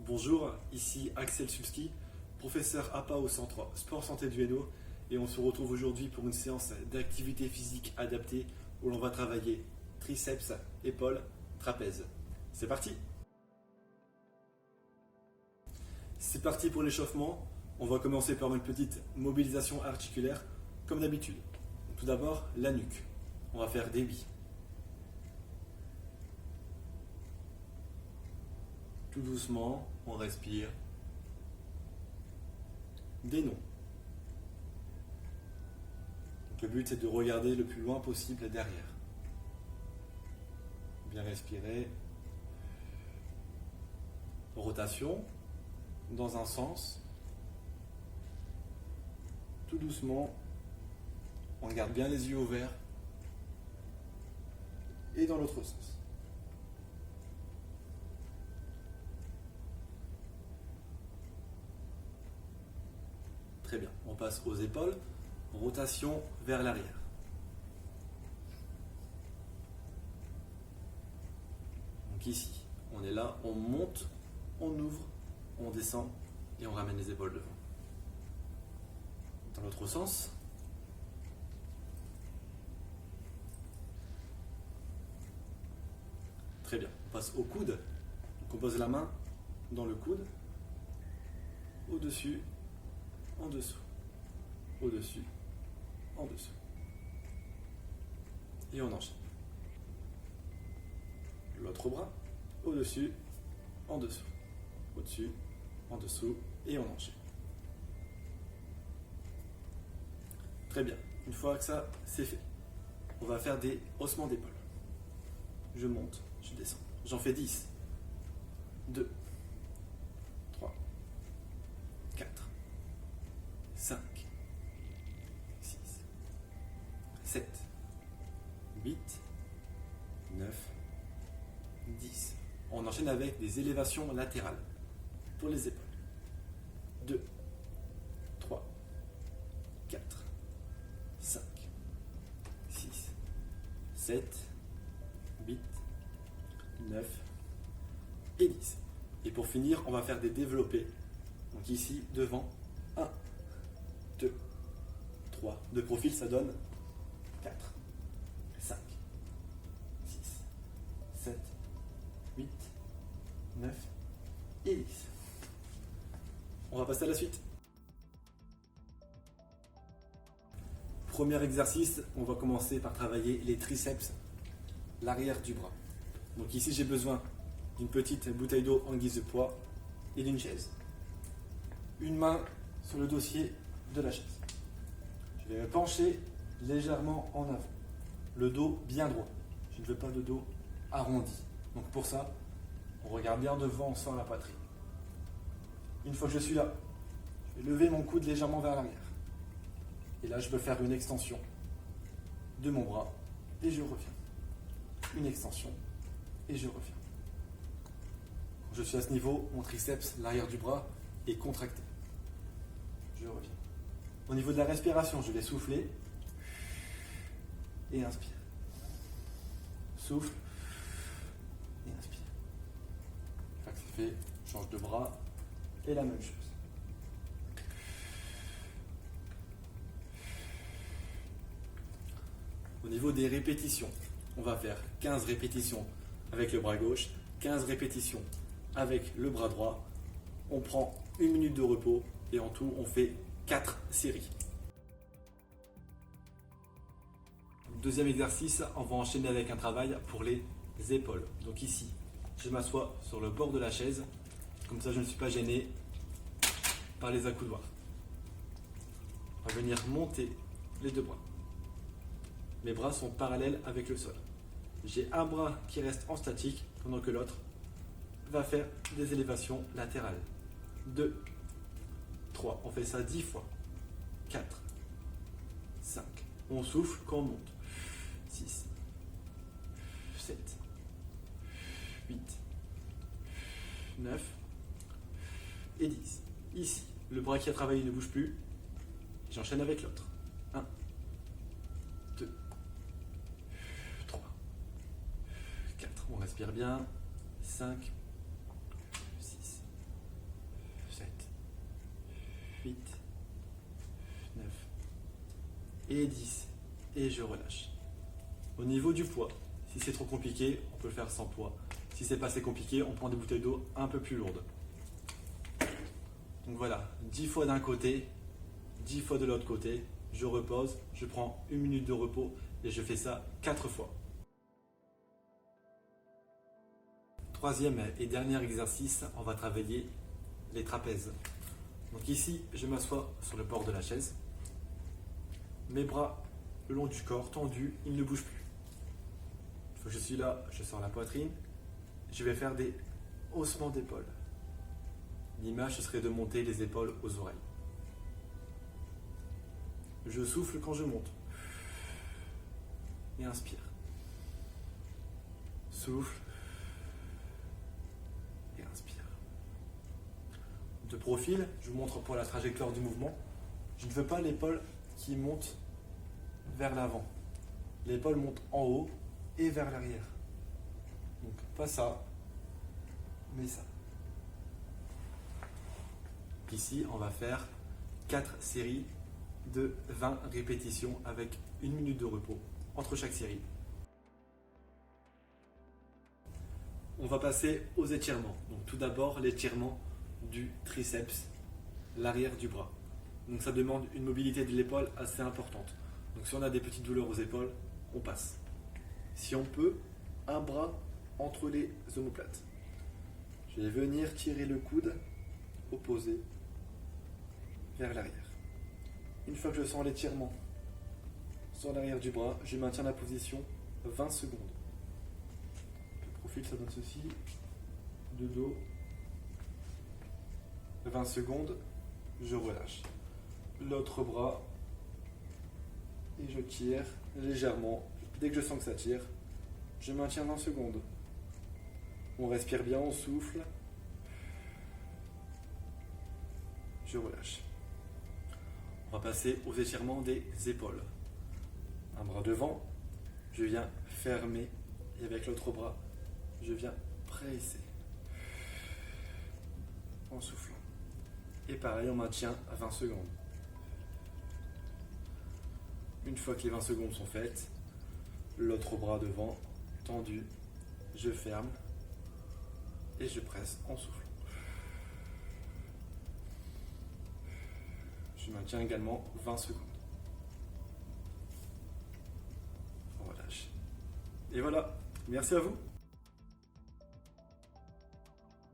Bonjour, ici Axel Sulski, professeur APA au centre Sport Santé du Hainaut et on se retrouve aujourd'hui pour une séance d'activité physique adaptée où l'on va travailler triceps, épaules, trapèze. C'est parti! C'est parti pour l'échauffement. On va commencer par une petite mobilisation articulaire comme d'habitude. Tout d'abord, la nuque. On va faire des billes. Tout doucement, on respire. Des noms. Donc le but c'est de regarder le plus loin possible derrière. Bien respirer. Rotation dans un sens. Tout doucement, on garde bien les yeux ouverts. Et dans l'autre sens. Très bien, on passe aux épaules, rotation vers l'arrière. Donc ici, on est là, on monte, on ouvre, on descend et on ramène les épaules devant. Dans l'autre sens. Très bien, on passe au coude. Donc on pose la main dans le coude, au-dessus, en dessous, au-dessus, en dessous. Et on enchaîne. L'autre bras, au-dessus, en dessous, au-dessus, en dessous, et on enchaîne. Très bien, une fois que ça c'est fait, on va faire des haussements d'épaule. Je monte, je descends. J'en fais 10, 2, 3, 4, 5, 6, 7, 8, 9, 10. On enchaîne avec des élévations latérales pour les épaules. 2, 3, 4, 5, 6, 7, 8, 9 et 10. Et pour finir, on va faire des développés. Donc ici, devant, 1, 2, 3. De profil, ça donne 4, 5, 6, 7, 8, 9 et 10. On va passer à la suite. Premier exercice, on va commencer par travailler les triceps, l'arrière du bras. Donc ici, j'ai besoin d'une petite bouteille d'eau en guise de poids et d'une chaise. Une main sur le dossier de la chaise. Je vais me pencher légèrement en avant. Le dos bien droit. Je ne veux pas de dos arrondi. Donc pour ça, on regarde bien devant, on sent la poitrine. Une fois que je suis là, je vais lever mon coude légèrement vers l'arrière. Et là, je peux faire une extension de mon bras et je reviens. Une extension et je reviens. Quand je suis à ce niveau, mon triceps, l'arrière du bras, est contracté. Je reviens. Au niveau de la respiration, je vais souffler et inspire. Souffle et inspire. Une fois que c'est fait, je change de bras et la même chose. Au niveau des répétitions, on va faire 15 répétitions avec le bras gauche, 15 répétitions avec le bras droit. On prend 1 minute de repos et en tout, on fait 4 séries. Deuxième exercice, on va enchaîner avec un travail pour les épaules. Donc ici, je m'assois sur le bord de la chaise. Comme ça, je ne suis pas gêné par les accoudoirs. On va venir monter les deux bras. Mes bras sont parallèles avec le sol. J'ai un bras qui reste en statique pendant que l'autre va faire des élévations latérales. 2, 3, on fait ça 10 fois. 4, 5, on souffle quand on monte. 6, 7, 8, 9 et 10. Ici, le bras qui a travaillé ne bouge plus. J'enchaîne avec l'autre. 1, 2, 3, 4. On respire bien. 5, 6, et 10 et je relâche. Au niveau du poids, si c'est trop compliqué, on peut le faire sans poids. Si c'est pas assez compliqué, on prend des bouteilles d'eau un peu plus lourdes. Donc voilà, 10 fois d'un côté, 10 fois de l'autre côté, je repose, je prends 1 minute de repos et je fais ça 4 fois. Troisième et dernier exercice, on va travailler les trapèzes. Donc ici, je m'assois sur le bord de la chaise. Mes bras le long du corps tendus, ils ne bougent plus. Une fois que je suis là, je sors la poitrine. Je vais faire des haussements d'épaules. L'image, ce serait de monter les épaules aux oreilles. Je souffle quand je monte. Et inspire. Souffle. Et inspire. De profil, je vous montre pour la trajectoire du mouvement. Je ne veux pas l'épaule qui monte vers l'avant. L'épaule monte en haut et vers l'arrière. Donc pas ça, mais ça. Ici, on va faire 4 séries de 20 répétitions avec 1 minute de repos entre chaque série. On va passer aux étirements. Donc tout d'abord, l'étirement du triceps, l'arrière du bras. Donc ça demande une mobilité de l'épaule assez importante. Donc si on a des petites douleurs aux épaules, on passe. Si on peut, un bras entre les omoplates. Je vais venir tirer le coude opposé vers l'arrière. Une fois que je sens l'étirement sur l'arrière du bras, je maintiens la position 20 secondes. Le profil, ça donne ceci. De dos. 20 secondes, je relâche. L'autre bras. Et je tire légèrement. Dès que je sens que ça tire, je maintiens 20 secondes. On respire bien, on souffle. Je relâche. On va passer aux étirements des épaules. Un bras devant, je viens fermer et avec l'autre bras, je viens presser en soufflant. Et pareil, on maintient à 20 secondes. Une fois que les 20 secondes sont faites, l'autre bras devant, tendu, je ferme et je presse en soufflant. Je maintiens également 20 secondes. On relâche. Et voilà, merci à vous.